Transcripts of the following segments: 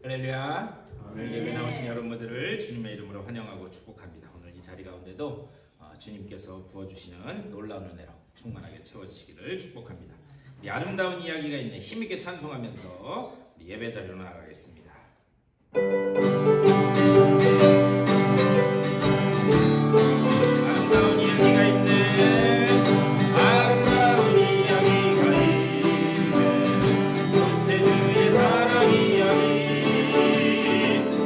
할렐루야. 오늘 예배 나오신 여러분들을 주님의 이름으로 환영하고 축복합니다. 오늘 이 자리 가운데도 주님께서 부어주시는 놀라운 은혜로 충만하게 채워지시기를 축복합니다. 우리 아름다운 이야기가 있네 힘있게 찬송하면서 우리 예배 자리로 나아가겠습니다. 아름다운 이야기가 있네 아름다운 이야기가 있네 구세주의 사랑 이야기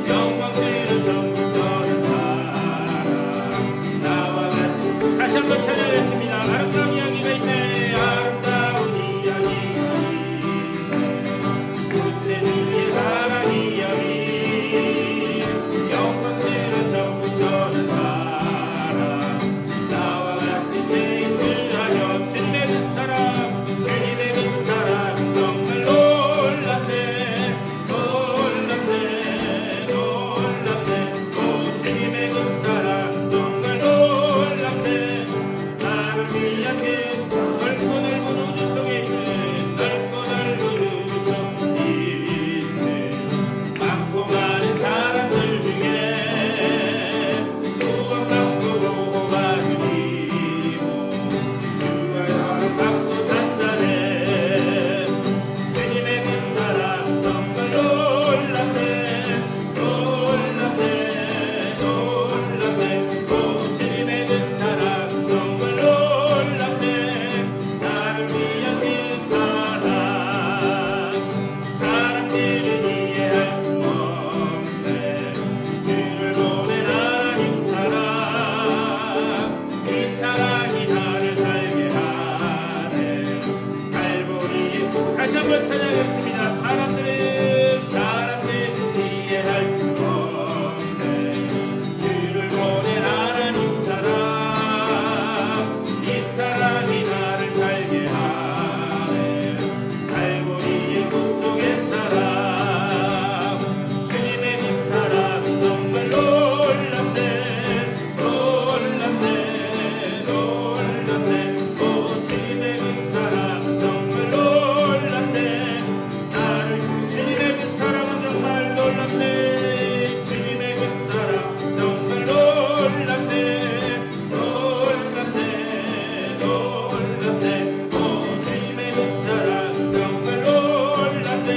영광들은 전부 떠는 사랑 나와 같은 다시 한번 찬양하겠습니다. 아름다운 이야기가 있네 아름다운 이야기가 있네 구세주의 사랑 이야기 영광들은 전부 떠는 사랑 나와 같은 죄인들 하여 주님의 그 사랑 주님의 그 사랑 정말 놀랍네 놀랍네 놀랍네 오 주님의 그 사랑 정말 놀랍네 나를 위한 그 넓고 넓은 우주 속에 있는 넓고 넓은 우주 속에 있는 많고 많은 사람들 중에 구원받고 복받은 이고 주와 나를 받고 산다네 주님의 그 사랑 정말 놀랍네 놀랍네 놀랍네 오 주님의 그 사랑 정말 놀랍네 나를 위한 그 사랑 사람들은 이해할 수 없네 주를 보낸 하나님 사랑 이 사랑이 나를 살게 하네 갈보리에 다시 한번 찬양했습니다. 사람들은 이해할 수 없네 주를 보낸 하나님 사랑 이 사랑이 나를 살게 하네 갈보리의 꿈속의 사랑 주님의 그 사랑 정말 놀랍네 놀랍네 놀랍네 오 주님의 그 사랑 정말 놀랍네 나를 주님의 그 사랑은 정말 놀랍네 주님의 그 사랑 정말 놀랍네 놀랍네 놀랍네 오 주님의 그 사랑 정말 놀랍네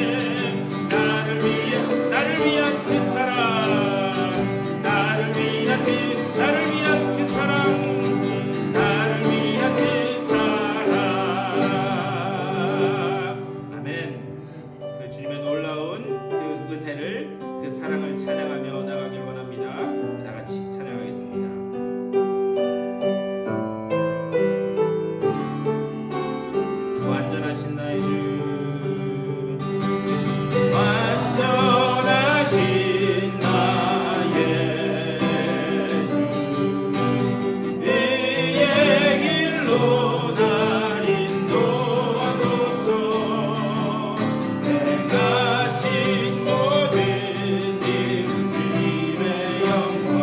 나를 위한 그 사랑 나를 위한 그 사랑 나를 위한 그 사랑 아멘. 그 주님의 놀라운 그 은혜를 그 사랑을 찬양하며 나가길 원합니다. 다 같이 찬양하겠습니다. 완전하신 나의 주 완전하신 나의 주 의의 길로 날 인도하소서 행하신 모든 일 주님의 영광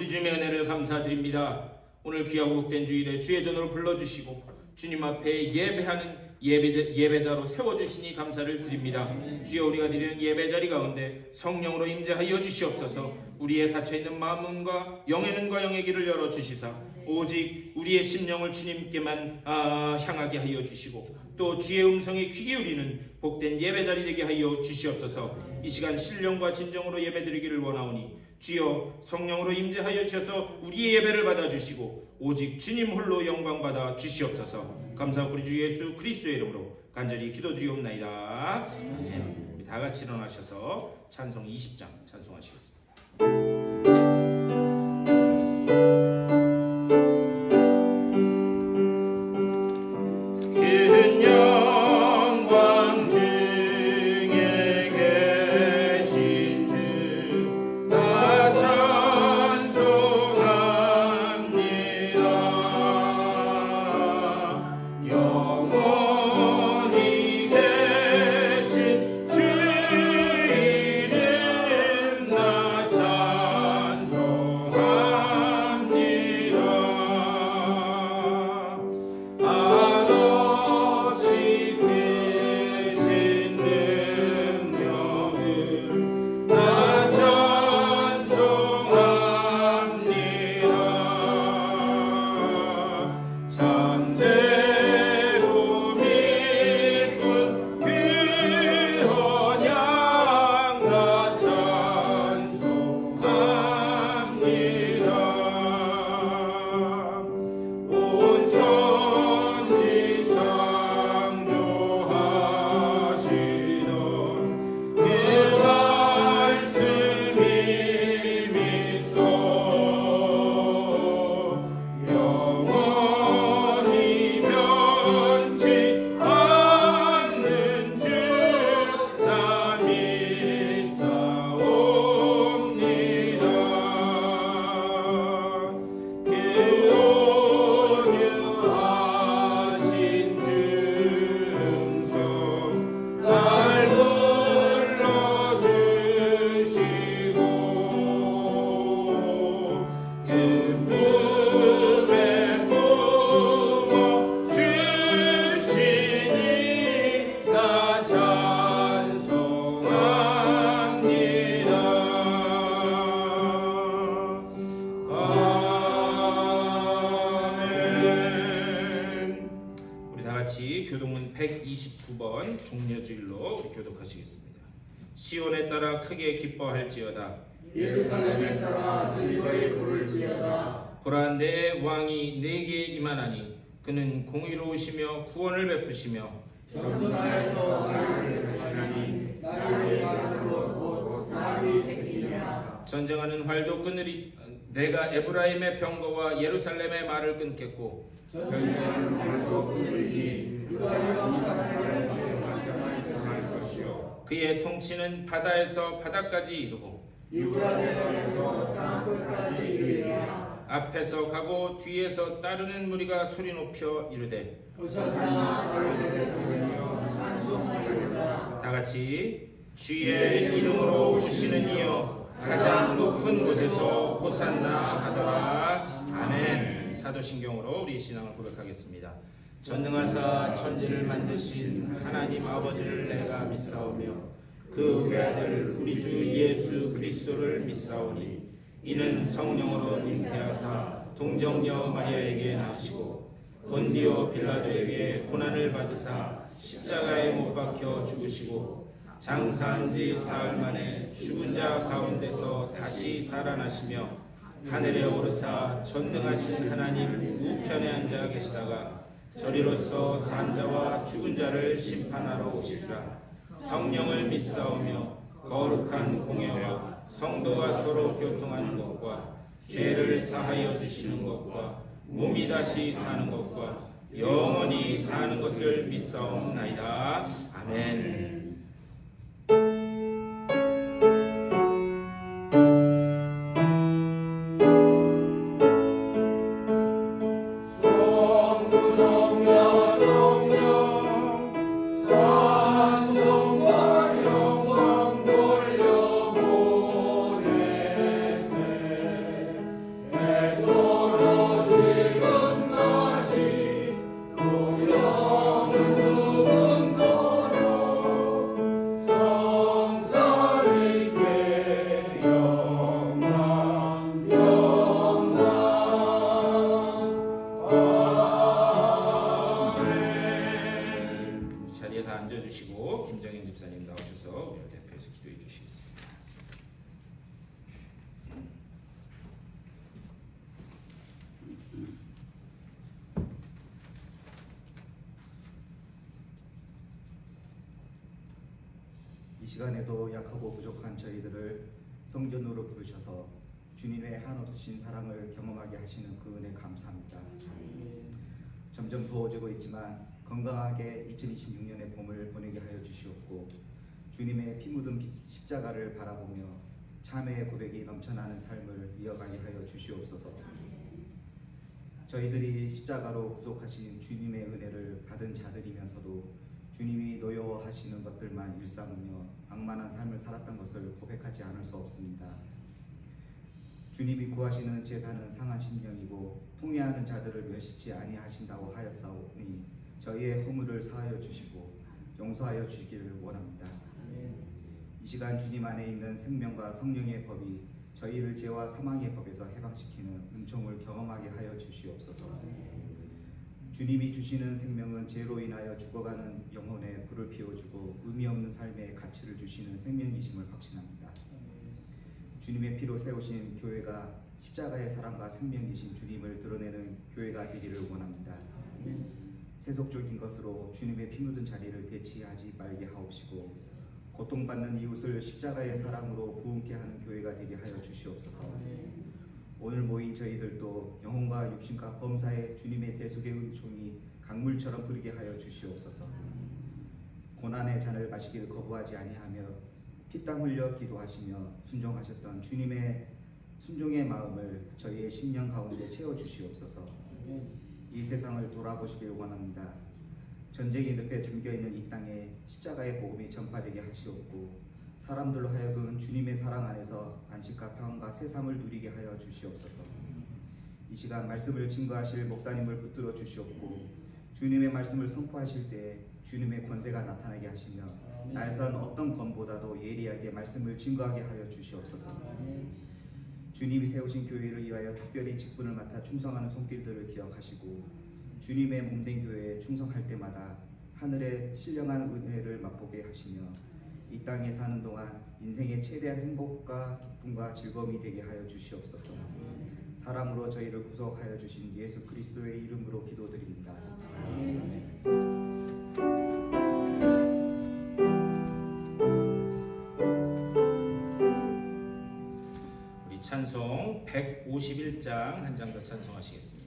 우리 주님의 은혜를 감사드립니다. 오늘 귀하고 복된 주일에 주의 전으로 불러주시고 주님 앞에 예배하는 예배자로 세워주시니 감사를 드립니다. 주여, 우리가 드리는 예배자리 가운데 성령으로 임재하여 주시옵소서. 우리의 닫혀있는 마음과 영의 눈과 영의 길을 열어주시사 오직 우리의 심령을 주님께만 향하게 하여 주시고 또 주의 음성에 귀 기울이는 복된 예배자리 되게 하여 주시옵소서. 이 시간 신령과 진정으로 예배드리기를 원하오니 주여, 성령으로 임재하여 주셔서 우리의 예배를 받아주시고 오직 주님 홀로 영광 받아 주시옵소서. 감사하고 우리 주 예수 그리스도의 이름으로 간절히 기도드리옵나이다. 아멘. 우리 다 같이 일어나셔서 찬송 20장 찬송하시겠습니다. 교동문 129번 종려주일로 우리 교독하시겠습니다. 시온에 따라 크게 기뻐할지어다. 예루살렘에 따라 즐거이 부를지어다. 보라, 내 왕이 내게 임하나니 그는 공의로우시며 구원을 베푸시며 전투사에서 나를 대하나니 나를 가슴으로 곧 나귀 새끼니라. 전쟁하는 활도 끊으리. 내가 에브라임의 병거와 예루살렘의 말을 끊겠고 전쟁하는 활도 끊으리니 그가 영사사를 정할 것이요 그의 통치는 바다에서 바다까지 이르고 유브라데강에서 땅 끝까지 이르리라. 앞에서 가고 뒤에서 따르는 무리가 소리 높여 이르되 호산나 다윗의 성이여 찬송하리로다. 다 같이 주의 이름으로 오시는 이여 가장 높은 곳에서 호산나 하더라. 아멘. 사도신경으로 우리 신앙을 고백하겠습니다. 전능하사 천지를 만드신 하나님 아버지를 내가 믿사오며 그 외아들 우리 주 예수 그리스도를 믿사오니 이는 성령으로 잉태하사 동정녀 마리아에게 나시고 본디오 빌라도에게 고난을 받으사 십자가에 못 박혀 죽으시고 장사한 지 사흘 만에 죽은 자 가운데서 다시 살아나시며 하늘에 오르사 전능하신 하나님 우편에 앉아 계시다가 저리로서 산자와 죽은 자를 심판하러 오시리라. 성령을 믿사오며 거룩한 공예와 성도가 서로 교통하는 것과 죄를 사하여 주시는 것과 몸이 다시 사는 것과 영원히 사는 것을 믿사옵나이다. 아멘. 시간에도 약하고 부족한 저희들을 성전으로 부르셔서 주님의 한없으신 사랑을 경험하게 하시는 그 은혜 감사합니다. 점점 더워지고 있지만 건강하게 2026년의 봄을 보내게 하여 주시옵고 주님의 피 묻은 십자가를 바라보며 참회의 고백이 넘쳐나는 삶을 이어가게 하여 주시옵소서. 저희들이 십자가로 구속하신 주님의 은혜를 받은 자들이면서도 주님이 노여워하시는 것들만 일삼으며 악만한 삶을 살았던 것을 고백하지 않을 수 없습니다. 주님이 구하시는 제사는 상한 심령이고 통회하는 자들을 멸시치 아니하신다고 하였사오니 저희의 허물을 사하여 주시고 용서하여 주시기를 원합니다. 이 시간 주님 안에 있는 생명과 성령의 법이 저희를 죄와 사망의 법에서 해방시키는 은총을 경험하게 하여 주시옵소서. 주님이 주시는 생명은 죄로 인하여 죽어가는 영혼에 불을 피워주고 의미 없는 삶에 가치를 주시는 생명이심을 확신합니다. 주님의 피로 세우신 교회가 십자가의 사랑과 생명이신 주님을 드러내는 교회가 되기를 원합니다. 세속적인 것으로 주님의 피 묻은 자리를 대치하지 말게 하옵시고 고통받는 이웃을 십자가의 사랑으로 부흥케 하는 교회가 되게 하여 주시옵소서. 오늘 모인 저희들도 영혼과 육신과 범사에 주님의 대속의 은총이 강물처럼 흐르게 하여 주시옵소서. 고난의 잔을 마시기를 거부하지 아니하며 피땀 흘려 기도하시며 순종하셨던 주님의 순종의 마음을 저희의 심령 가운데 채워 주시옵소서. 이 세상을 돌아보시길 원합니다. 전쟁의 늪에 잠겨있는 이 땅에 십자가의 복음이 전파되게 하시옵고 사람들로 하여금 주님의 사랑 안에서 안식과 평안과 새삼을 누리게 하여 주시옵소서. 이 시간 말씀을 증거하실 목사님을 붙들어 주시옵고 주님의 말씀을 선포하실 때 주님의 권세가 나타나게 하시며 나에선 어떤 검보다도 예리하게 말씀을 증거하게 하여 주시옵소서. 주님이 세우신 교회를 위하여 특별히 직분을 맡아 충성하는 손길들을 기억하시고 주님의 몸된 교회에 충성할 때마다 하늘의 신령한 은혜를 맛보게 하시며 이 땅에 사는 동안 인생의 최대한 행복과 기쁨과 즐거움이 되게 하여 주시옵소서. 사람으로 저희를 구속하여 주신 예수 그리스도의 이름으로 기도드립니다. 우리 찬송 151장 한 장 더 찬송하시겠습니다.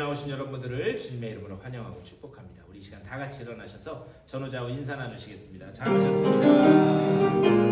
나오신 여러분들을 주님의 이름으로 환영하고 축복합니다. 우리 이 시간 다 같이 일어나셔서 전우좌우 인사 나누시겠습니다. 잘 오셨습니다.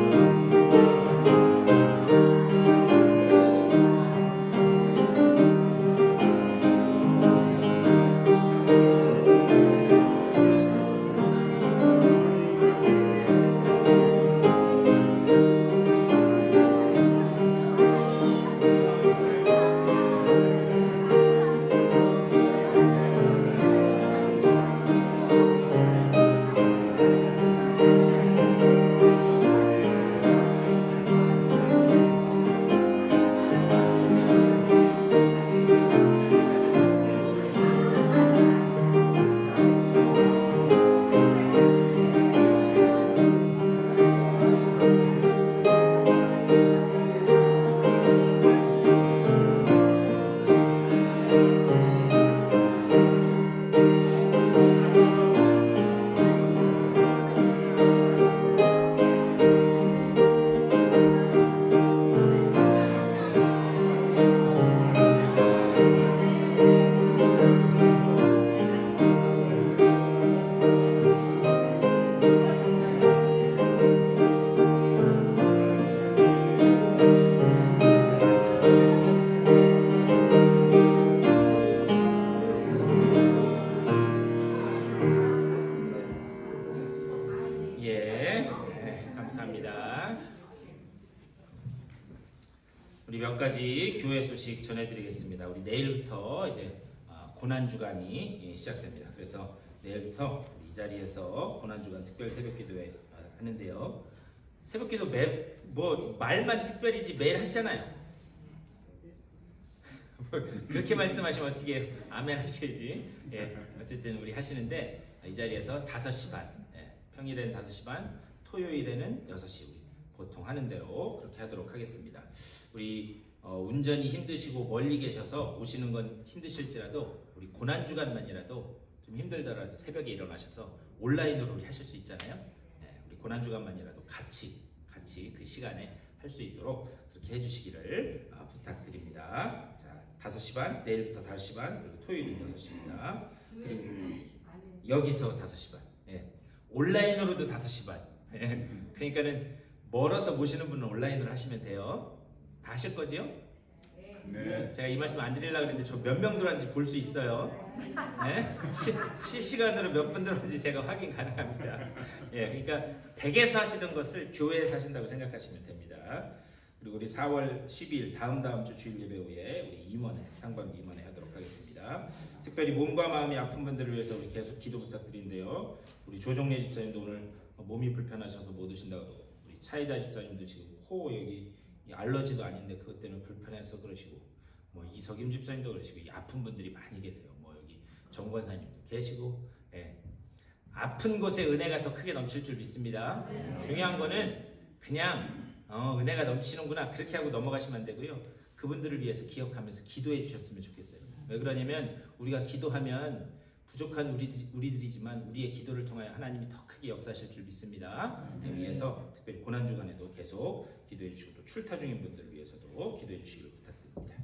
기도의 소식 전해드리겠습니다. 우리 내일부터 이제 고난 주간이 시작됩니다. 그래서 내일부터 이 자리에서 고난 주간 특별 새벽 기도회 하는데요. 새벽 기도 말만 특별이지 매일 하시잖아요. 그렇게 말씀하시면 어떻게 해요? 아멘 하셔야지. 예, 어쨌든 우리 하시는데 이 자리에서 5시 반, 평일에는 5시 반, 토요일에는 6시 우리 보통 하는 대로 그렇게 하도록 하겠습니다. 우리 운전이 힘드시고 멀리 계셔서 오시는 건 힘드실지라도 우리 고난 주간만이라도 좀 힘들더라도 새벽에 일어나셔서 온라인으로 우리 하실 수 있잖아요. 우리 고난 주간만이라도 같이 그 시간에 할 수 있도록 그렇게 해주시기를 부탁드립니다. 자, 5시 반, 내일부터 5시 반, 그리고 토요일은 6시입니다. 여기서 5시 반, 온라인으로도 5시 반. 그러니까는 멀어서 모시는 분은 온라인으로 하시면 돼요. 다 하실 거지요? 네. 제가 이 말씀 안 드리려고 그랬는데 저 몇 명 들어왔는지 볼 수 있어요. 실시간으로 몇 분 들어왔는지 제가 확인 가능합니다. 그러니까 댁에서 하시던 것을 교회에서 하신다고 생각하시면 됩니다. 그리고 우리 4월 12일 다음 주 주일 예배 후에 우리 임원회, 상반기 임원회 하도록 하겠습니다. 특별히 몸과 마음이 아픈 분들을 위해서 우리 계속 기도 부탁드리는데요. 우리 조정래 집사님도 오늘 몸이 불편하셔서 못 오신다고, 우리 차이자 집사님도 지금 코 여기 알러지도 아닌데 그것 때문에 불편해서 그러시고, 뭐 이석임 집사님도 그러시고, 아픈 분들이 많이 계세요. 뭐 여기 정권사님도 계시고, 아픈 곳에 은혜가 더 크게 넘칠 줄 믿습니다. 중요한 거는 그냥 은혜가 넘치는구나 그렇게 하고 넘어가시면 안 되고요. 그분들을 위해서 기억하면서 기도해 주셨으면 좋겠어요. 왜 그러냐면 우리가 기도하면 부족한 우리들이지만 우리의 기도를 통하여 하나님이 더 크게 역사하실 줄 믿습니다. 위해서 특별히 고난 주간에도 계속 기도해 주시고, 또 출타 중인 분들을 위해서도 기도해 주시기를 부탁드립니다.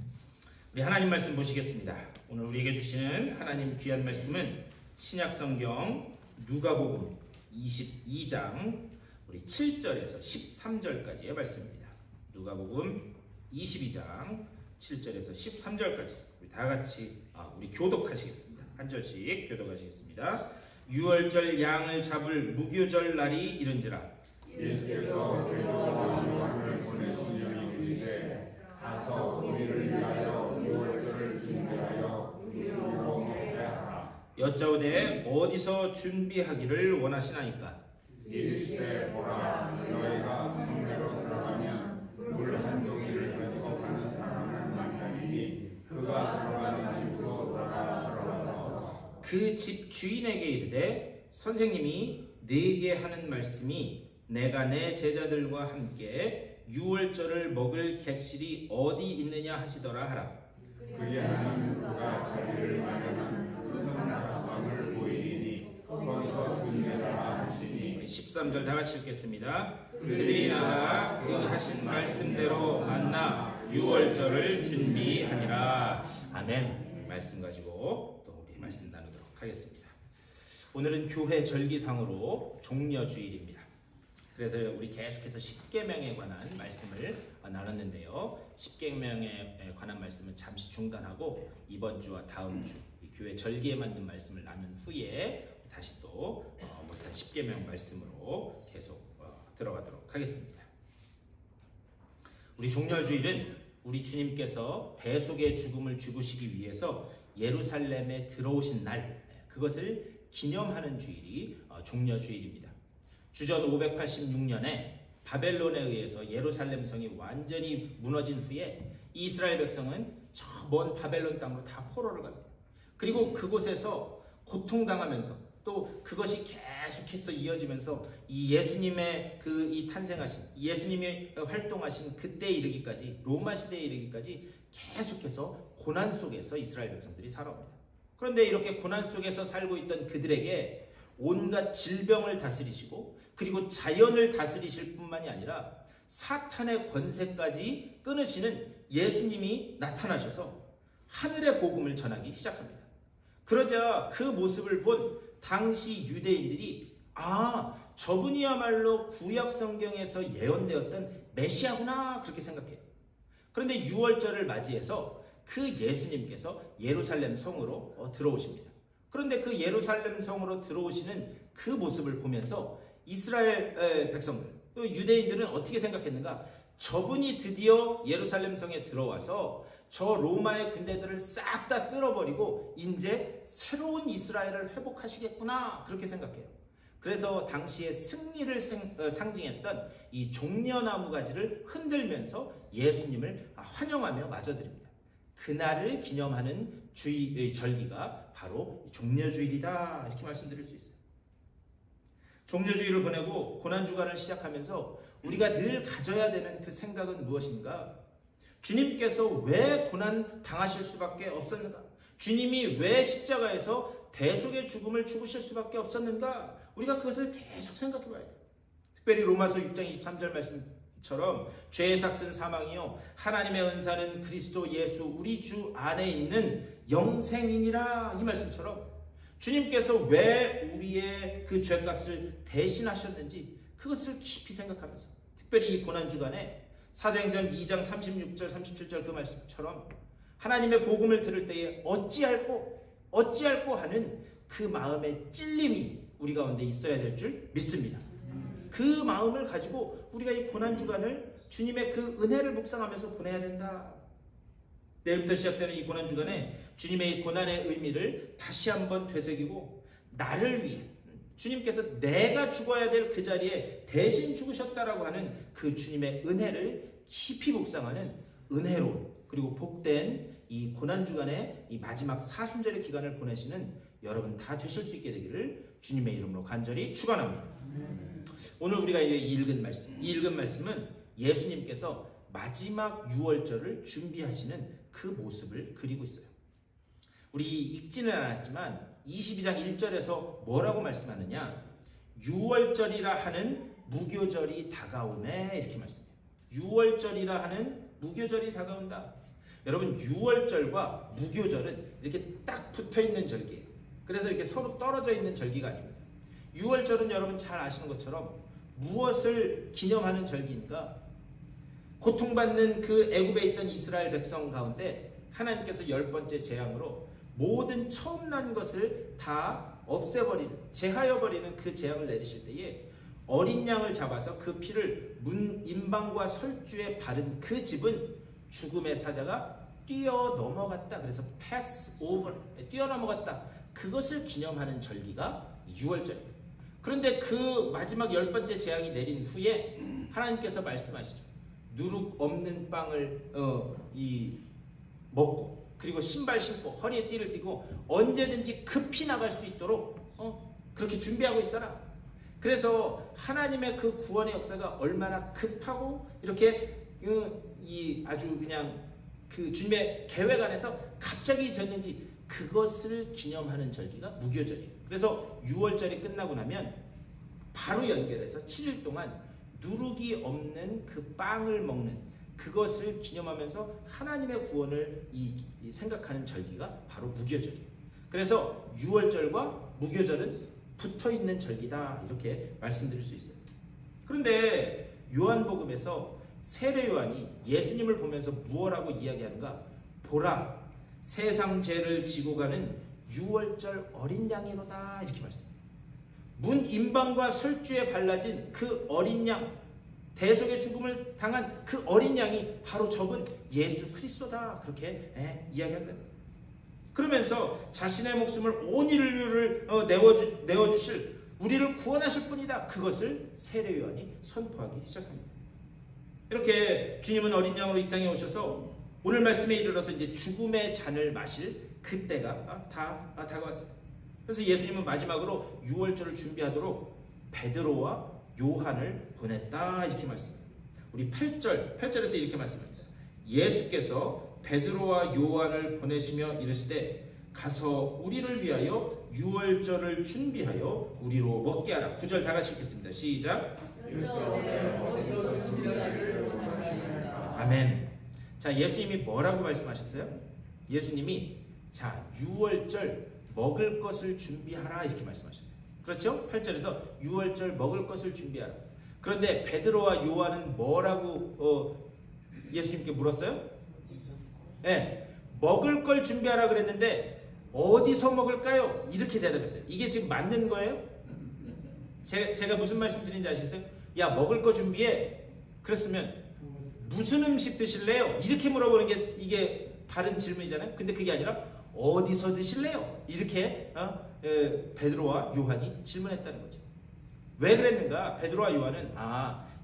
우리 하나님 말씀 보시겠습니다. 오늘 우리에게 주시는 하나님 귀한 말씀은 신약 성경 누가복음 22장 우리 7절에서 13절까지의 말씀입니다. 누가복음 22장 7절에서 13절까지 우리 다 같이 우리 교독하시겠습니다. 한 절씩 교독하시겠습니다. 유월절 양을 잡을 무교절 날이 이른지라 예수께서 베드로와 요한을 보내시니 이르시되 가서 우리를 위하여 유월절을 준비하여 우리로 먹게 하라. 여짜오되 어디서 준비하기를 원하시나이까? 이르시되 보라, 너희가 성내로 들어가면 물 한 동이를 가지고 가는 사람을 만나니 그가 들어가는 집으로 들어가서 그 집 주인에게 이르되 선생님이 네게 하는 말씀이 내가 내 제자들과 함께 유월절을 먹을 객실이 어디 있느냐 하시더라 하라. 그리하면 그가 자기를 마련한 큰 다방을 보이니 거기서 준비하라 하시니 13절 다 같이 읽겠습니다. 그들이 나가 그 하신 말씀대로 만나 유월절을 준비하니라. 아멘. 말씀 가지고 또 우리 말씀 나누도록 하겠습니다. 오늘은 교회 절기상으로 종려주일입니다. 그래서 우리 계속해서 십계명에 관한 말씀을 나눴는데요. 십계명에 관한 말씀은 잠시 중단하고 이번 주와 다음 주 교회 절기에 맞는 말씀을 나눈 후에 다시 또 못한 십계명 말씀으로 계속 들어가도록 하겠습니다. 우리 종려주일은 우리 주님께서 대속의 죽음을 죽으시기 위해서 예루살렘에 들어오신 날, 그것을 기념하는 주일이 종려주일입니다. 주전 586년에 바벨론에 의해서 예루살렘 성이 완전히 무너진 후에 이스라엘 백성은 저 먼 바벨론 땅으로 다 포로를 갑니다. 그리고 그곳에서 고통당하면서 또 그것이 계속해서 이어지면서 이 예수님의 이 탄생하신 예수님이 활동하신 그때에 이르기까지, 로마 시대에 이르기까지 계속해서 고난 속에서 이스라엘 백성들이 살아옵니다. 그런데 이렇게 고난 속에서 살고 있던 그들에게 온갖 질병을 다스리시고 그리고 자연을 다스리실 뿐만이 아니라 사탄의 권세까지 끊으시는 예수님이 나타나셔서 하늘의 복음을 전하기 시작합니다. 그러자 그 모습을 본 당시 유대인들이 저분이야말로 구약 성경에서 예언되었던 메시아구나 그렇게 생각해요. 그런데 유월절을 맞이해서 그 예수님께서 예루살렘 성으로 들어오십니다. 그런데 그 예루살렘 성으로 들어오시는 그 모습을 보면서 이스라엘 백성들, 유대인들은 어떻게 생각했는가? 저분이 드디어 예루살렘 성에 들어와서 저 로마의 군대들을 싹 다 쓸어버리고 이제 새로운 이스라엘을 회복하시겠구나 그렇게 생각해요. 그래서 당시에 승리를 상징했던 이 종려나무 가지를 흔들면서 예수님을 환영하며 맞아드립니다. 그날을 기념하는 절기가 바로 종려주일이다 이렇게 말씀드릴 수 있어요. 종려주일을 보내고 고난주간을 시작하면서 우리가 늘 가져야 되는 그 생각은 무엇인가? 주님께서 왜 고난 당하실 수밖에 없었는가? 주님이 왜 십자가에서 대속의 죽음을 죽으실 수밖에 없었는가? 우리가 그것을 계속 생각해 봐야 돼요. 특별히 로마서 6장 23절 말씀처럼 죄의 삭은 사망이요 하나님의 은사는 그리스도 예수 우리 주 안에 있는 영생이니라 이 말씀처럼 주님께서 왜 우리의 그 죄값을 대신하셨는지 그것을 깊이 생각하면서 특별히 이 고난주간에 사도행전 2장 36절 37절 그 말씀처럼 하나님의 복음을 들을 때에 어찌할꼬 하는 그 마음의 찔림이 우리 가운데 있어야 될 줄 믿습니다. 그 마음을 가지고 우리가 이 고난주간을 주님의 그 은혜를 묵상하면서 보내야 된다. 내일부터 시작되는 이 고난주간에 주님의 이 고난의 의미를 다시 한번 되새기고 나를 위해 주님께서 내가 죽어야 될 그 자리에 대신 죽으셨다라고 하는 그 주님의 은혜를 깊이 묵상하는 은혜로운 그리고 복된 이 고난주간의 이 마지막 사순절의 기간을 보내시는 여러분 다 되실 수 있게 되기를 주님의 이름으로 간절히 축원합니다. 오늘 우리가 이 읽은 말씀은 예수님께서 마지막 유월절을 준비하시는 그 모습을 그리고 있어요. 우리 읽지는 않았지만 22장 1절에서 뭐라고 말씀하느냐? 유월절이라 하는 무교절이 다가오네 이렇게 말씀해요. 유월절이라 하는 무교절이 다가온다. 여러분 유월절과 무교절은 이렇게 딱 붙어있는 절기예요. 그래서 이렇게 서로 떨어져 있는 절기가 아닙니다. 유월절은 여러분 잘 아시는 것처럼 무엇을 기념하는 절기인가? 고통받는 그 애굽에 있던 이스라엘 백성 가운데 하나님께서 10번째 재앙으로 모든 처음 난 것을 다 없애버리는, 제하여버리는 그 재앙을 내리실 때에 어린 양을 잡아서 그 피를 문 임방과 설주에 바른 그 집은 죽음의 사자가 뛰어넘어갔다. 그래서 pass over, 뛰어넘어갔다. 그것을 기념하는 절기가 6월절이에요. 그런데 그 마지막 10번째 재앙이 내린 후에 하나님께서 말씀하시죠. 누룩 없는 빵을 먹고 그리고 신발 신고 허리에 띠를 띠고 언제든지 급히 나갈 수 있도록 그렇게 준비하고 있어라. 그래서 하나님의 그 구원의 역사가 얼마나 급하고 이렇게 아주 그냥 그 주님의 계획 안에서 갑자기 됐는지 그것을 기념하는 절기가 무교절이에요. 그래서 6월절이 끝나고 나면 바로 연결해서 7일 동안 누룩이 없는 그 빵을 먹는 그것을 기념하면서 하나님의 구원을 생각하는 절기가 바로 무교절이에요. 그래서 6월절과 무교절은 붙어있는 절기다 이렇게 말씀드릴 수 있어요. 그런데 요한복음에서 세례 요한이 예수님을 보면서 무엇라고 이야기하는가? 보라, 세상 죄를 지고 가는 6월절 어린 양이로다 이렇게 말씀해요. 문 임방과 설주에 발라진 그 어린 양, 대속의 죽음을 당한 그 어린 양이 바로 저분 예수 그리스도다 그렇게 이야기한다. 그러면서 자신의 목숨을 온 인류를 내어주실 우리를 구원하실 분이다. 그것을 세례 요한이 선포하기 시작합니다. 이렇게 주님은 어린 양으로 이 땅에 오셔서 오늘 말씀에 이르러서 이제 죽음의 잔을 마실 그때가 다가왔어요. 그래서 예수님은 마지막으로 6월절을 준비하도록 베드로와 요한을 보냈다 이렇게 말씀합니다. 우리 8절에서 이렇게 말씀합니다. 예수께서 베드로와 요한을 보내시며 이르시되 가서 우리를 위하여 6월절을 준비하여 우리로 먹게 하라. 9절 다 같이 읽겠습니다. 시작. 아멘. 자, 예수님이 뭐라고 말씀하셨어요? 예수님이 6월절 먹을 것을 준비하라 이렇게 말씀하셨어요. 그렇죠? 8절에서 6월절 먹을 것을 준비하라. 그런데 베드로와 요한은 뭐라고 예수님께 물었어요? 네, 먹을 걸 준비하라 그랬는데 어디서 먹을까요? 이렇게 대답했어요. 이게 지금 맞는 거예요? 제가 무슨 말씀 드린지 아시겠어요? 야, 먹을 거 준비해. 그랬으면 무슨 음식 드실래요? 이렇게 물어보는 게 이게 바른 질문이잖아요. 근데 그게 아니라 어디서 드실래요? 이렇게 베드로와 요한이 질문했다는 거죠. 왜 그랬는가? 베드로와 요한은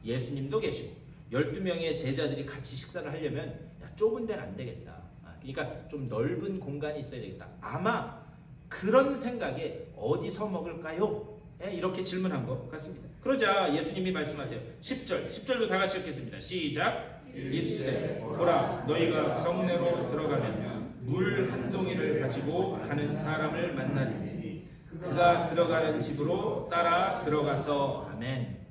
예수님도 계시고 12명의 제자들이 같이 식사를 하려면 좁은 데는 안 되겠다. 그러니까 좀 넓은 공간이 있어야 되겠다. 아마 그런 생각에 어디서 먹을까요? 이렇게 질문한 것 같습니다. 그러자 예수님이 말씀하세요. 10절도 다 같이 읽겠습니다. 시작. 이르시되 보라 너희가 성내로 들어가면 물 한 동이를 가지고 가는 사람을 만나리니 그가 들어가는 집으로 따라 들어가서 아멘.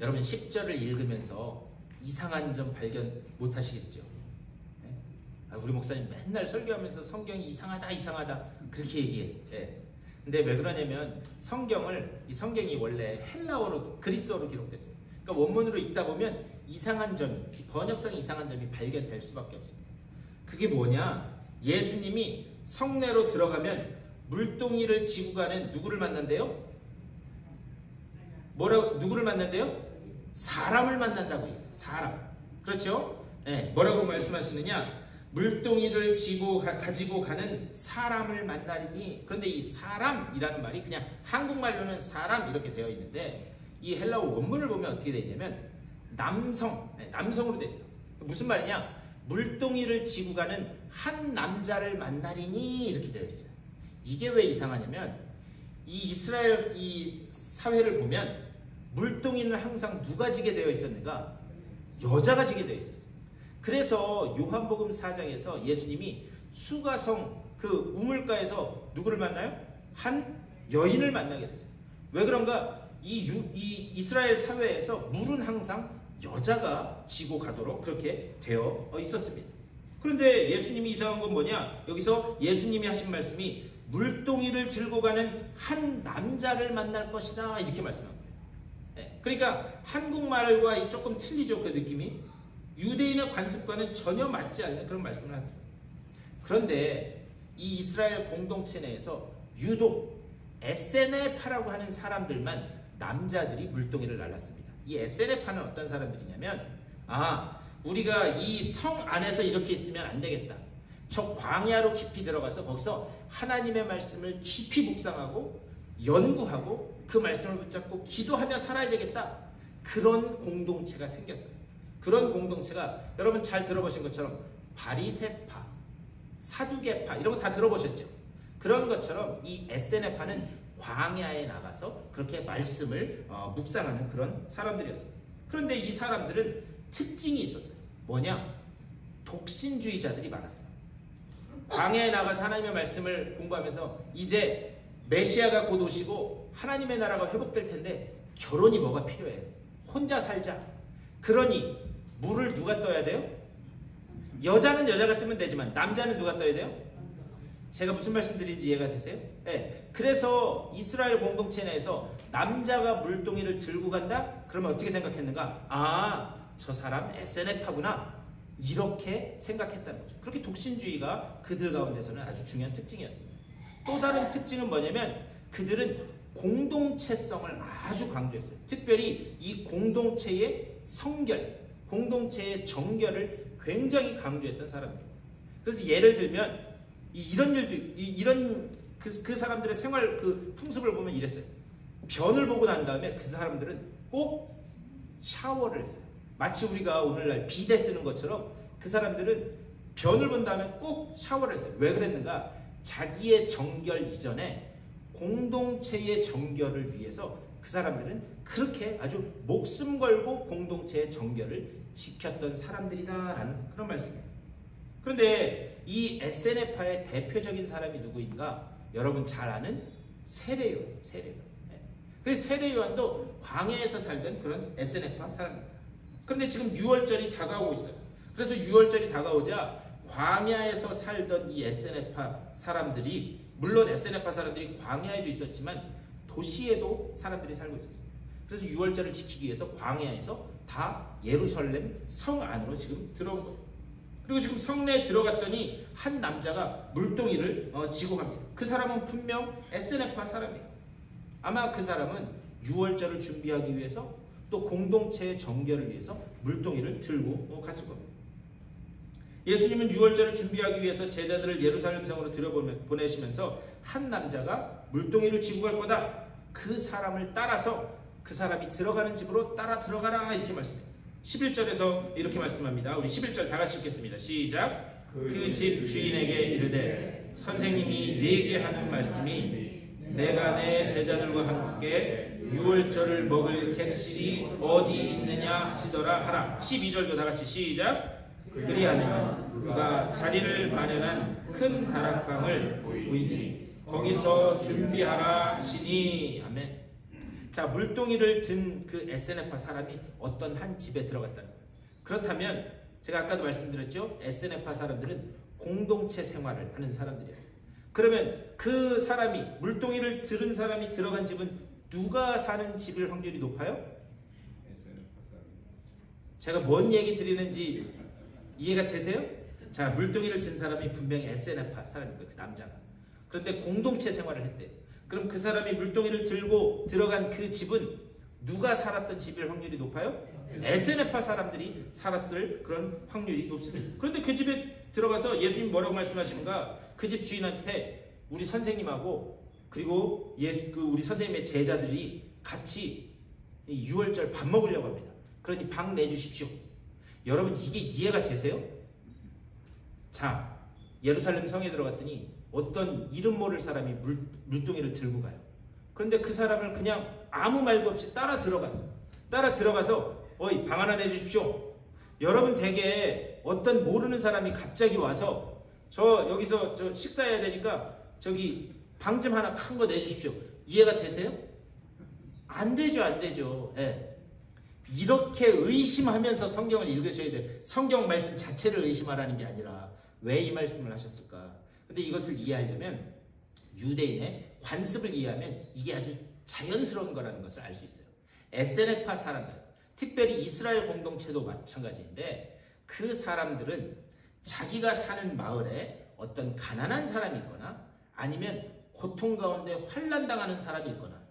여러분 10절을 읽으면서 이상한 점 발견 못 하시겠죠? 우리 목사님 맨날 설교하면서 성경이 이상하다 그렇게 얘기해. 근데 왜 그러냐면 이 성경이 원래 헬라어로 그리스어로 기록됐어요. 그러니까 원문으로 읽다 보면 이상한 점이 번역상 이상한 점이 발견될 수밖에 없습니다. 그게 뭐냐? 예수님이 성내로 들어가면 물동이를 지고 가는 누구를 만난대요? 누구를 만난대요? 사람을 만난다고 해요. 사람. 그렇죠? 뭐라고 말씀하시느냐? 물동이를 가지고 가는 사람을 만나리니. 그런데 이 사람이라는 말이 그냥 한국말로는 사람 이렇게 되어 있는데 이 헬라어 원문을 보면 어떻게 되어 있냐면 남성으로 되어 있어요. 무슨 말이냐? 물동이를 지고 가는 한 남자를 만나리니 이렇게 되어 있어요. 이게 왜 이상하냐면 이 이스라엘 이 사회를 보면 물동이는 항상 누가 지게 되어 있었는가? 여자가 지게 되어 있었어요. 그래서 요한복음 4장에서 예수님이 수가성 그 우물가에서 누구를 만나요? 한 여인을 만나게 됐어요. 왜 그런가? 이 이스라엘 사회에서 물은 항상 여자가 지고 가도록 그렇게 되어 있었습니다. 그런데 예수님이 이상한 건 뭐냐? 여기서 예수님이 하신 말씀이 물동이를 들고 가는 한 남자를 만날 것이다 이렇게 말씀합니다. 그러니까 한국말과 조금 틀리죠. 그 느낌이. 유대인의 관습과는 전혀 맞지 않는 그런 말씀을 합니다. 그런데 이 이스라엘 공동체 내에서 유독 에세네파라고 하는 사람들만 남자들이 물동이를 날랐습니다. 이 에세네파는 어떤 사람들이냐면 우리가 이 성 안에서 이렇게 있으면 안 되겠다. 저 광야로 깊이 들어가서 거기서 하나님의 말씀을 깊이 묵상하고 연구하고 그 말씀을 붙잡고 기도하며 살아야 되겠다. 그런 공동체가 생겼어요. 그런 공동체가 여러분 잘 들어보신 것처럼 바리새파, 사두개파 이런 거 다 들어보셨죠? 그런 것처럼 이 에세네파는 광야에 나가서 그렇게 말씀을 묵상하는 그런 사람들이었어요. 그런데 이 사람들은 특징이 있었어요. 뭐냐? 독신주의자들이 많았어요. 광야에 나가서 하나님의 말씀을 공부하면서 이제 메시아가 곧 오시고 하나님의 나라가 회복될 텐데 결혼이 뭐가 필요해? 혼자 살자. 그러니 물을 누가 떠야 돼요? 여자는 여자가 뜨면 되지만 남자는 누가 떠야 돼요? 제가 무슨 말씀 드리는지 이해가 되세요? 그래서 이스라엘 공동체 내에서 남자가 물동이를 들고 간다? 그러면 어떻게 생각했는가? 저 사람 에세네파구나. 이렇게 생각했다는 거죠. 그렇게 독신주의가 그들 가운데서는 아주 중요한 특징이었습니다. 또 다른 특징은 뭐냐면 그들은 공동체성을 아주 강조했어요. 특별히 이 공동체의 성결, 공동체의 정결을 굉장히 강조했던 사람입니다. 그래서 예를 들면 이런 일도 이런 그 사람들의 생활 그 풍습을 보면 이랬어요. 변을 보고 난 다음에 그 사람들은 꼭 샤워를 했어요. 마치 우리가 오늘날 비데 쓰는 것처럼 그 사람들은 변을 본 다음에 꼭 샤워를 했어요. 왜 그랬는가? 자기의 정결 이전에 공동체의 정결을 위해서 그 사람들은 그렇게 아주 목숨 걸고 공동체의 정결을 지켰던 사람들이다라는 그런 말씀입니다. 그런데 이 에세네파의 대표적인 사람이 누구인가? 여러분 잘 아는 세례요한. 그래서 세례요한도 광야에서 살던 그런 에세네파 사람입니다. 그런데 지금 6월절이 다가오고 있어요. 그래서 6월절이 다가오자 광야에서 살던 이 에세네파 사람들이, 물론 에세네파 사람들이 광야에도 있었지만 도시에도 사람들이 살고 있었어요. 그래서 6월절을 지키기 위해서 광야에서 다 예루살렘 성 안으로 지금 들어온 거예요. 그리고 지금 성내에 들어갔더니 한 남자가 물동이를 지고 갑니다. 그 사람은 분명 에세네파 사람이에요. 아마 그 사람은 6월절을 준비하기 위해서 또 공동체의 정결을 위해서 물동이를 들고 갔을 겁니다. 예수님은 유월절을 준비하기 위해서 제자들을 예루살렘 성으로 들여보내시면서 한 남자가 물동이를 지고 갈 거다. 그 사람을 따라서 그 사람이 들어가는 집으로 따라 들어가라 이렇게 말씀해요. 11절에서 이렇게 말씀합니다. 우리 11절 다 같이 읽겠습니다. 시작. 그 집 주인에게 이르되 선생님이 네게 하는 말씀이 내가 내 제자들과 함께 유월절을 먹을 객실이 어디 있느냐 하시더라 하라. 12절도 다 같이 시작. 그리하면 그가 자리를 마련한 큰 다락방을 보이니 거기서 준비하라 하시니. 아멘. 자, 물동이를 든 그 에세네파 사람이 어떤 한 집에 들어갔다는 거예요. 그렇다면 제가 아까도 말씀드렸죠. 에세네파 사람들은 공동체 생활을 하는 사람들이었어요. 그러면 그 사람이 물동이를 들은 사람이 들어간 집은 누가 사는 집일 확률이 높아요? 제가 뭔 얘기 드리는지 이해가 되세요? 자, 물동이를 든 사람이 분명히 에세네파 사람인 거예요. 그 남자가. 그런데 공동체 생활을 했대요. 그럼 그 사람이 물동이를 들고 들어간 그 집은 누가 살았던 집일 확률이 높아요? 에세네파 사람들이 살았을 그런 확률이 높습니다. 그런데 그 집에 들어가서 예수님 뭐라고 말씀하시는가? 그 집 주인한테 우리 선생님하고 그리고 우리 선생님의 제자들이 같이 이 유월절 밥 먹으려고 합니다. 그러니 방 내주십시오. 여러분 이게 이해가 되세요? 자, 예루살렘 성에 들어갔더니 어떤 이름 모를 사람이 물동이를 들고 가요. 그런데 그 사람을 그냥 아무 말도 없이 따라 들어가요. 따라 들어가서 어이 방 하나 내주십시오. 여러분 댁에 어떤 모르는 사람이 갑자기 와서 저 여기서 저 식사해야 되니까 저기 방 좀 하나 큰 거 내주십시오. 이해가 되세요? 안 되죠, 안 되죠. 예. 이렇게 의심하면서 성경을 읽으셔야 돼요. 성경 말씀 자체를 의심하라는 게 아니라 왜 이 말씀을 하셨을까? 근데 이것을 이해하려면 유대인의 관습을 이해하면 이게 아주 자연스러운 거라는 것을 알 수 있어요. 에세네파 사람들, 특별히 이스라엘 공동체도 마찬가지인데 그 사람들은 자기가 사는 마을에 어떤 가난한 사람이 있거나 아니면 고통 가운데 환난당하는 사람이 있거나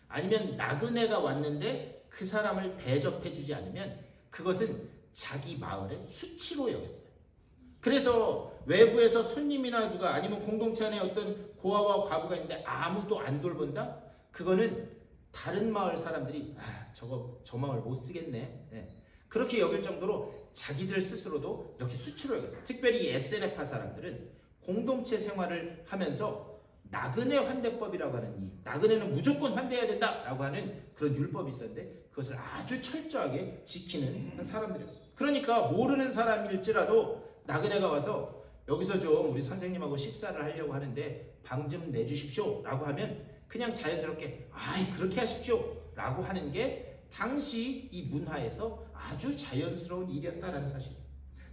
아니면 나그네가 왔는데 그 사람을 대접해주지 않으면 그것은 자기 마을의 수치로 여겼어요. 그래서 외부에서 손님이나 누가 아니면 공동체 안에 어떤 고아와 과부가 있는데 아무도 안 돌본다? 그거는 다른 마을 사람들이 저 마을 못 쓰겠네. 네. 그렇게 여길 정도로 자기들 스스로도 이렇게 수치로 여겼어요. 특별히 이 에세네파 사람들은 공동체 생활을 하면서 나그네 환대법이라고 하는 이 나그네는 무조건 환대해야 된다라고 하는 그런 율법이 있었는데 그것을 아주 철저하게 지키는 사람들이었어요. 그러니까 모르는 사람일지라도 나그네가 와서 여기서 좀 우리 선생님하고 식사를 하려고 하는데 방 좀 내주십시오 라고 하면 그냥 자연스럽게 그렇게 하십시오 라고 하는 게 당시 이 문화에서 아주 자연스러운 일이었다라는 사실이에요.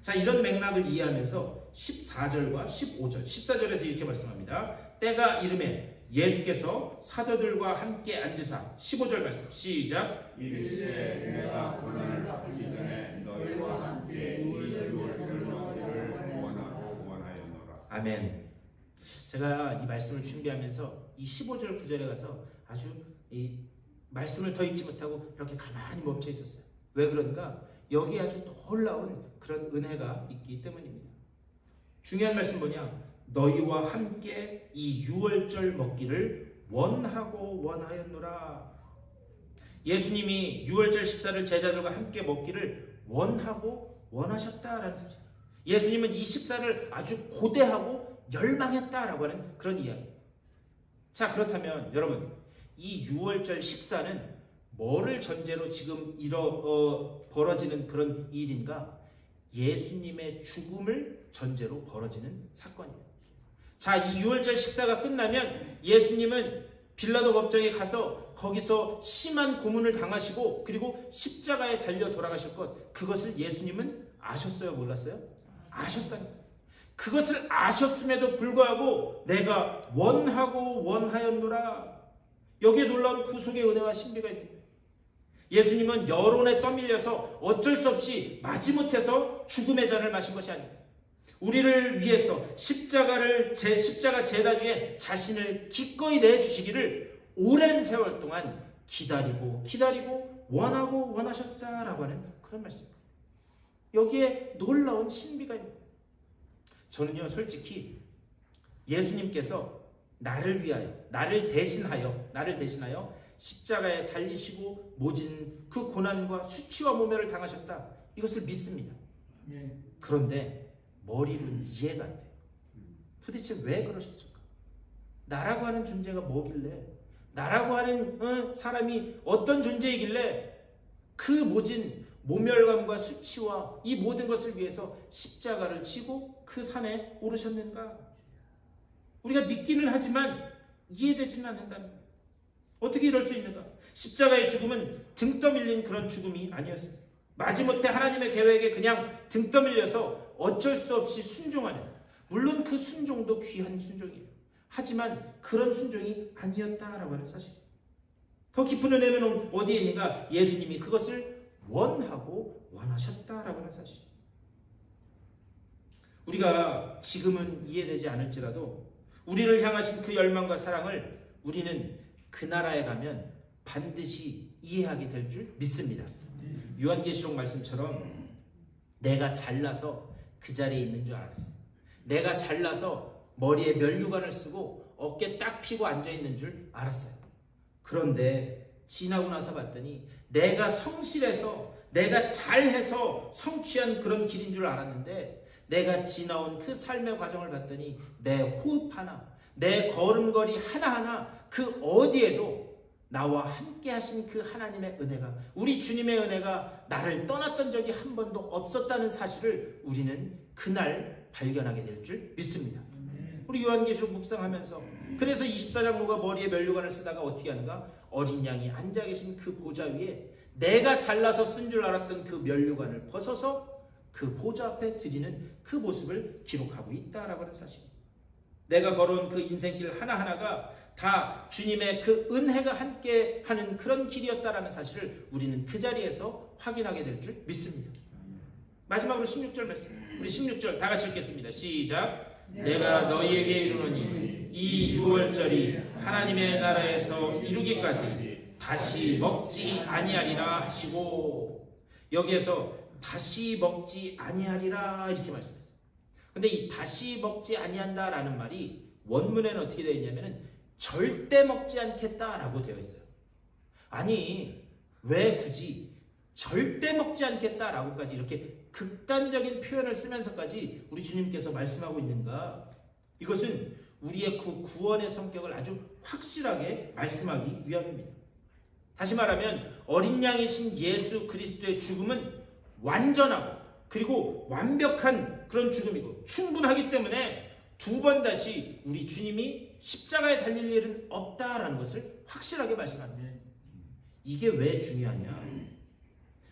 자, 이런 맥락을 이해하면서 14절과 15절 14절에서 이렇게 말씀합니다. 때가 이름에 예수께서 사도들과 함께 앉으사 15절 말씀 시작. 이르시되 내가 고난을 받기 전에 너희와 함께 이 유월절 먹기를 원하고 원하였노라. 아멘. 제가 이 말씀을 준비하면서 이 15절 9절에 가서 아주 이 말씀을 더 읽지 못하고 이렇게 가만히 멈춰 있었어요. 왜 그런가? 여기 아주 놀라운 그런 은혜가 있기 때문입니다. 중요한 말씀 뭐냐? 너희와 함께 이 유월절 먹기를 원하고 원하였노라. 예수님이 유월절 식사를 제자들과 함께 먹기를 원하고 원하셨다라는 사실. 예수님은 이 식사를 아주 고대하고 열망했다라고 하는 그런 이야기예요. 자, 그렇다면 여러분 이 유월절 식사는 뭐를 전제로 지금 벌어지는 그런 일인가? 예수님의 죽음을 전제로 벌어지는 사건이에요. 자, 이 유월절 식사가 끝나면 예수님은 빌라도 법정에 가서 거기서 심한 고문을 당하시고 그리고 십자가에 달려 돌아가실 것, 그것을 예수님은 아셨어요? 몰랐어요? 아셨다니까. 그것을 아셨음에도 불구하고 내가 원하고 원하였노라. 여기에 놀라운 구속의 은혜와 신비가 있는 거예요. 예수님은 여론에 떠밀려서 어쩔 수 없이 마지못해서 죽음의 잔을 마신 것이 아닙니다. 우리를 위해서 십자가 제단 위에 자신을 기꺼이 내주시기를 오랜 세월 동안 기다리고 원하고 원하셨다라고 하는 그런 말씀입니다. 여기에 놀라운 신비가 있는 거예요. 저는요 솔직히 예수님께서 나를 위하여 나를 대신하여 십자가에 달리시고 모진 그 고난과 수치와 모멸을 당하셨다, 이것을 믿습니다. 그런데 머리로는 이해가 안 돼요. 도대체 왜 그러셨을까? 나라고 하는 존재가 뭐길래, 나라고 하는 사람이 어떤 존재이길래 그 모진 모멸감과 수치와 이 모든 것을 위해서 십자가를 지고 그 산에 오르셨는가? 우리가 믿기는 하지만 이해되지는 않는다는 거예요. 어떻게 이럴 수 있는가? 십자가의 죽음은 등 떠밀린 그런 죽음이 아니었어요. 마지못해 하나님의 계획에 그냥 등 떠밀려서 어쩔 수 없이 순종하는, 물론 그 순종도 귀한 순종이에요. 하지만 그런 순종이 아니었다라고 하는 사실. 더 깊은 은혜는 어디에 있는가? 예수님이 그것을 원하고 원하셨다라고 하는 사실. 우리가 지금은 이해되지 않을지라도 우리를 향하신 그 열망과 사랑을 우리는 그 나라에 가면 반드시 이해하게 될 줄 믿습니다. 요한계시록 말씀처럼 내가 잘나서 그 자리에 있는 줄 알았어요. 내가 잘나서 머리에 면류관을 쓰고 어깨 딱 펴고 앉아있는 줄 알았어요. 그런데 지나고 나서 봤더니 내가 성실해서 내가 잘해서 성취한 그런 길인 줄 알았는데, 내가 지나온 그 삶의 과정을 봤더니 내 호흡 하나, 내 걸음걸이 하나하나 그 어디에도 나와 함께 하신 그 하나님의 은혜가, 우리 주님의 은혜가 나를 떠났던 적이 한 번도 없었다는 사실을 우리는 그날 발견하게 될 줄 믿습니다. 우리 요한계시록 묵상하면서 그래서 24장로가 머리에 면류관을 쓰다가 어떻게 하는가? 어린 양이 앉아 계신 그 보좌 위에 내가 잘나서 쓴 줄 알았던 그 면류관을 벗어서 그 보좌 앞에 드리는 그 모습을 기록하고 있다라고 하는 사실. 내가 걸어온 그 인생길 하나하나가 다 주님의 그 은혜가 함께 하는 그런 길이었다라는 사실을 우리는 그 자리에서 확인하게 될 줄 믿습니다. 마지막으로 16절 말씀, 우리 16절 다 같이 읽겠습니다. 시작. 내가 너희에게 이르노니 이 유월절이 하나님의 나라에서 이루기까지 다시 먹지 아니하리라 하시고, 여기에서 다시 먹지 아니하리라 이렇게 말씀했어요. 근데 이 다시 먹지 아니한다라는 말이 원문에는 어떻게 되어 있냐면은 절대 먹지 않겠다라고 되어 있어요. 아니 왜 굳이 절대 먹지 않겠다라고까지 이렇게 극단적인 표현을 쓰면서까지 우리 주님께서 말씀하고 있는가? 이것은 우리의 구원의 성격을 아주 확실하게 말씀하기 위함입니다. 다시 말하면 어린 양이신 예수 그리스도의 죽음은 완전하고 그리고 완벽한 그런 죽음이고 충분하기 때문에 두 번 다시 우리 주님이 십자가에 달릴 일은 없다라는 것을 확실하게 말씀합니다. 이게 왜 중요하냐?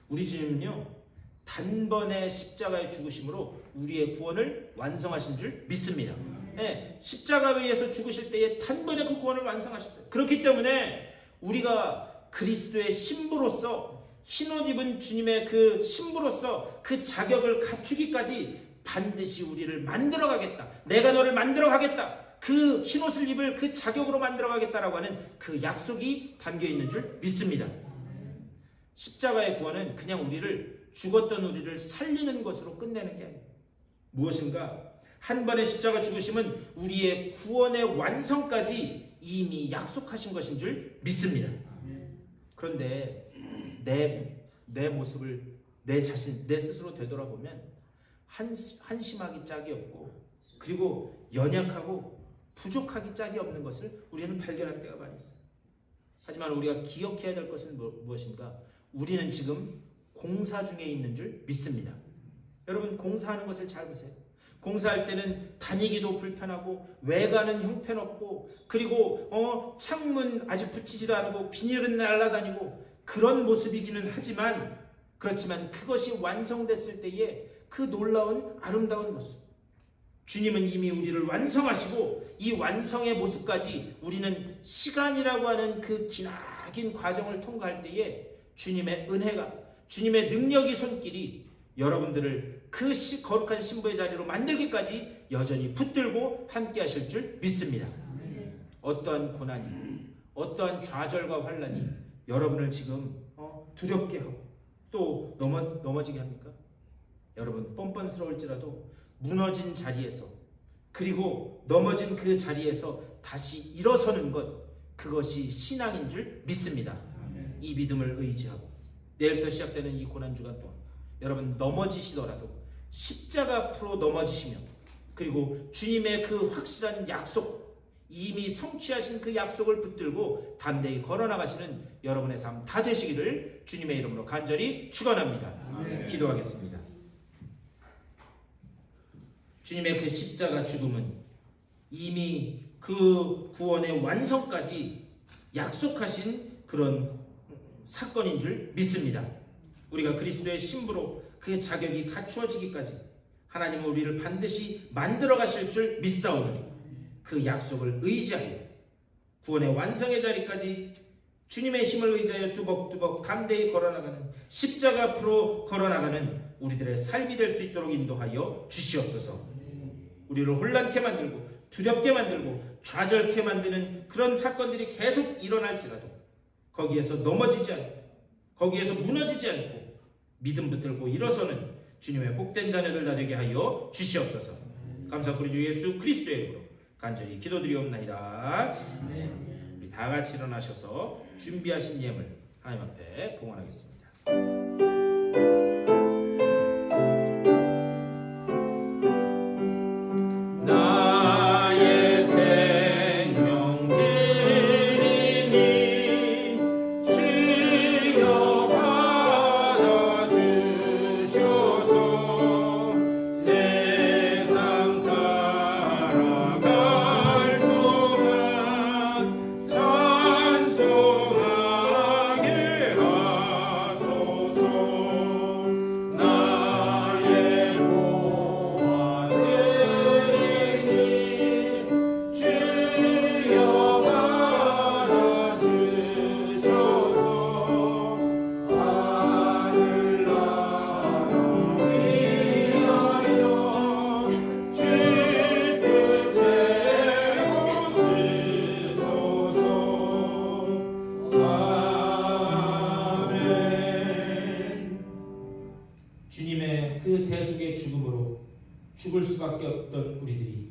우리 주님은요 단번에 십자가의 죽으심으로 우리의 구원을 완성하신 줄 믿습니다. 네, 십자가 위에서 죽으실 때에 단번에 그 구원을 완성하셨어요. 그렇기 때문에 우리가 그리스도의 신부로서, 흰옷 입은 주님의 그 신부로서 그 자격을 갖추기까지 반드시 우리를 만들어 가겠다, 내가 너를 만들어 가겠다, 그 흰옷을 입을 그 자격으로 만들어 가겠다라고 하는 그 약속이 담겨 있는 줄 믿습니다. 십자가의 구원은 그냥 죽었던 우리를 살리는 것으로 끝내는 게 아니에요. 무엇인가? 한 번의 십자가 죽으심은 우리의 구원의 완성까지 이미 약속하신 것인 줄 믿습니다. 그런데 내 모습을 내 스스로 되돌아보면 한심하기 짝이 없고, 그리고 연약하고 부족하기 짝이 없는 것을 우리는 발견할 때가 많이 있어요. 하지만 우리가 기억해야 될 것은 무엇인가? 우리는 지금 공사 중에 있는 줄 믿습니다. 여러분, 공사하는 것을 잘 보세요. 공사할 때는 다니기도 불편하고 외관은 형편없고, 그리고 창문 아직 붙이지도 않고 비닐은 날아다니고 그런 모습이기는 하지만, 그렇지만 그것이 완성됐을 때의 그 놀라운 아름다운 모습, 주님은 이미 우리를 완성하시고 이 완성의 모습까지 우리는 시간이라고 하는 그 기나긴 과정을 통과할 때에 주님의 은혜가, 주님의 능력이 손길이 여러분들을 그 거룩한 신부의 자리로 만들기까지 여전히 붙들고 함께 하실 줄 믿습니다. 어떠한 고난이, 어떠한 좌절과 환난이 여러분을 지금 두렵게 하고 또 넘어지게 합니까? 여러분, 뻔뻔스러울지라도 무너진 자리에서 그리고 넘어진 그 자리에서 다시 일어서는 것, 그것이 신앙인 줄 믿습니다. 이 믿음을 의지하고 내일부터 시작되는 이 고난주간 동안 여러분 넘어지시더라도 십자가 앞으로 넘어지시면, 그리고 주님의 그 확실한 약속, 이미 성취하신 그 약속을 붙들고 담대히 걸어나가시는 여러분의 삶 다 되시기를 주님의 이름으로 간절히 축원합니다. 기도하겠습니다. 주님의 그 십자가 죽음은 이미 그 구원의 완성까지 약속하신 그런 사건인 줄 믿습니다. 우리가 그리스도의 신부로 그 자격이 갖추어지기까지 하나님은 우리를 반드시 만들어 가실 줄 믿사오니 그 약속을 의지하여 구원의 완성의 자리까지 주님의 힘을 의지하여 뚜벅뚜벅 담대히 걸어나가는, 십자가 앞으로 걸어나가는 우리들의 삶이 될 수 있도록 인도하여 주시옵소서. 우리를 혼란케 만들고 두렵게 만들고 좌절케 만드는 그런 사건들이 계속 일어날지라도 거기에서 넘어지지 않고 거기에서 무너지지 않고 믿음 붙들고 일어서는 주님의 복된 자녀들 다 되게 하여 주시옵소서. 감사하고 우리 주 예수 그리스도의 이름으로 간절히 기도드리옵나이다. 우리 다 같이 일어나셔서 준비하신 예물 하나님 앞에 봉헌하겠습니다. 나의 생명 드리니 주여 받아주셔서 세상 살아갈 동안 찬송하게 하소서. 나의 보화 드리니 주여 받아주셔서 하늘나라 위하여 주 뜻대로 쓰소서. 아멘. 주님의 그 대속의 죽음으로 죽을 수밖에 없던 우리들이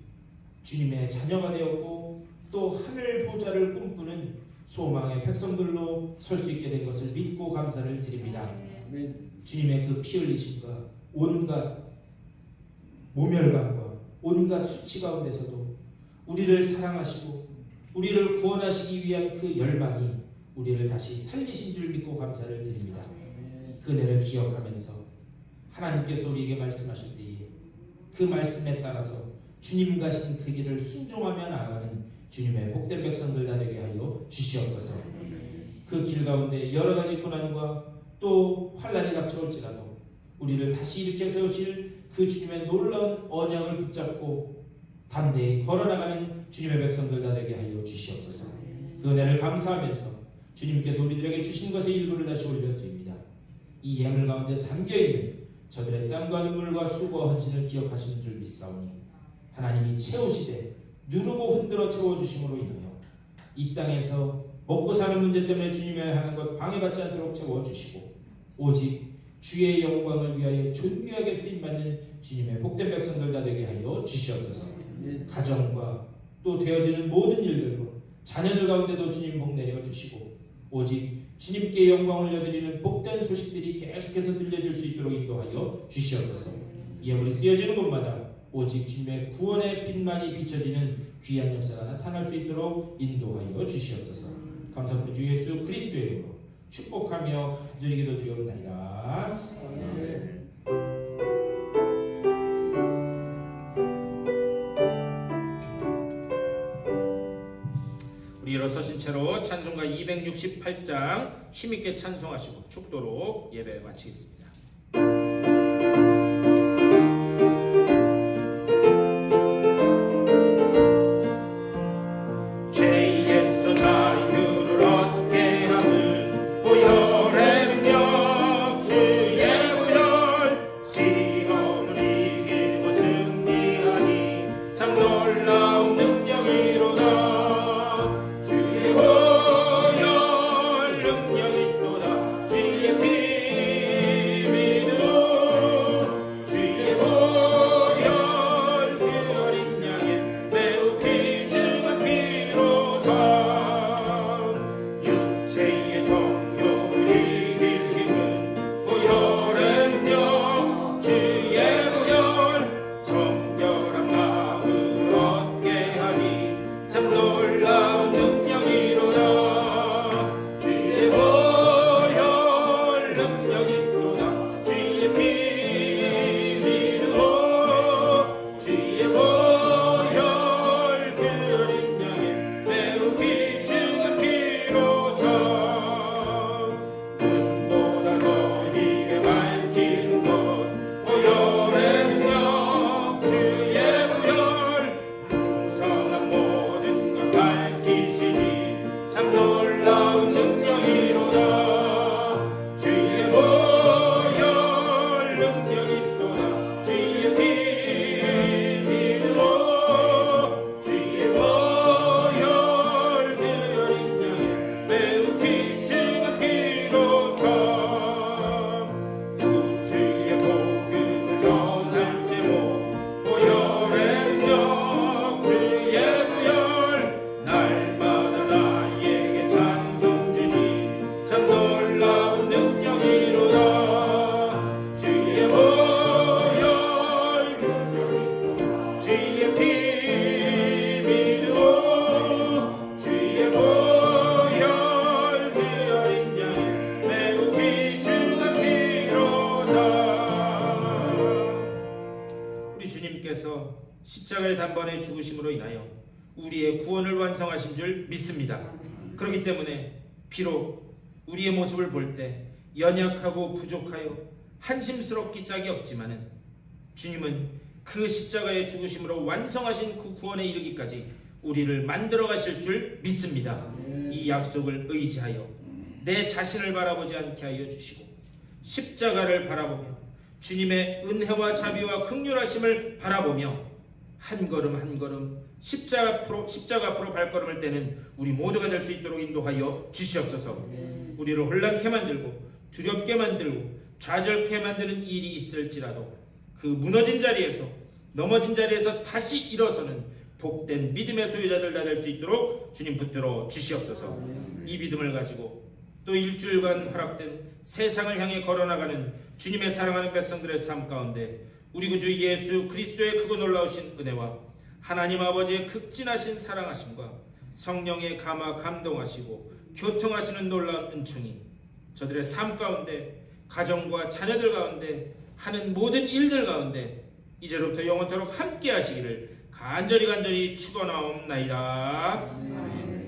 주님의 자녀가 되었고 또 하늘 보좌를 꿈꾸는 소망의 백성들로 설 수 있게 된 것을 믿고 감사를 드립니다. 주님의 그 피 흘리심과 온갖 모멸감과 온갖 수치 가운데서도 우리를 사랑하시고 우리를 구원하시기 위한 그 열망이 우리를 다시 살리신 줄 믿고 감사를 드립니다. 그 은혜를 기억하면서 하나님께서 우리에게 말씀하실 때에 그 말씀에 따라서 주님 가신 그 길을 순종하며 나아가는 주님의 복된 백성들 다 되게 하여 주시옵소서. 그 길 가운데 여러 가지 고난과 또 환난이 닥쳐올지라도 우리를 다시 일으켜 세우실 그 주님의 놀라운 언약을 붙잡고 담대히 걸어나가는 주님의 백성들 다 되게 하여 주시옵소서. 그 은혜를 감사하면서 주님께서 우리들에게 주신 것의 일부를 다시 올려드립니다. 이 예물 가운데 담겨있는 저들의 땀과 눈물과 수고와 헌신을 기억하시는 줄 믿사오니 하나님이 채우시되 누르고 흔들어 채워주심으로 인하여 이 땅에서 먹고 사는 문제 때문에 주님의 하는 것 방해받지 않도록 채워주시고 오직 주의 영광을 위하여 존귀하게 쓰임받는 주님의 복된 백성들 다 되게 하여 주시옵소서. 가정과 또 되어지는 모든 일들로 자녀들 가운데도 주님 복 내려 주시고 오직 주님께 영광을 올려드리는 복된 소식들이 계속해서 들려질 수 있도록 인도하여 주시옵소서. 예물이 쓰여지는 곳마다 오직 주님의 구원의 빛만이 비춰지는 귀한 역사가 나타날 수 있도록 인도하여 주시옵소서. 감사합니다. 주 예수 그리스도의 이름으로 축복하며 간절히 기도드리옵나이다. 우리 일어서신 채로 찬송가 268장 힘있게 찬송하시고 축도로 예배 마치겠습니다. 죄에서 자유를 얻게 하는 보혈의 능력 주의 보혈 시험을 이기고 승리하니 참 놀라운 능력이로다. 보혈 능력이 또다 주의 피 단번에 죽으심으로 인하여 우리의 구원을 완성하신 줄 믿습니다. 그렇기 때문에 비록 우리의 모습을 볼 때 연약하고 부족하여 한심스럽기 짝이 없지만은 주님은 그 십자가의 죽으심으로 완성하신 그 구원에 이르기까지 우리를 만들어 가실 줄 믿습니다. 이 약속을 의지하여 내 자신을 바라보지 않게 하여 주시고 십자가를 바라보며 주님의 은혜와 자비와 긍휼하심을 바라보며 한 걸음 한 걸음 십자가 앞으로 발걸음을 떼는 우리 모두가 될 수 있도록 인도하여 주시옵소서. 우리를 혼란케 만들고 두렵게 만들고 좌절케 만드는 일이 있을지라도 그 무너진 자리에서 넘어진 자리에서 다시 일어서는 복된 믿음의 소유자들 다 될 수 있도록 주님 붙들어 주시옵소서. 이 믿음을 가지고 또 일주일간 허락된 세상을 향해 걸어나가는 주님의 사랑하는 백성들의 삶 가운데 우리 구주 예수 그리스도의 크고 놀라우신 은혜와 하나님 아버지의 극진하신 사랑하심과 성령의 감동하시고 교통하시는 놀라운 은총이 저들의 삶 가운데 가정과 자녀들 가운데 하는 모든 일들 가운데 이제로부터 영원토록 함께 하시기를 간절히 축원하옵나이다. 아멘.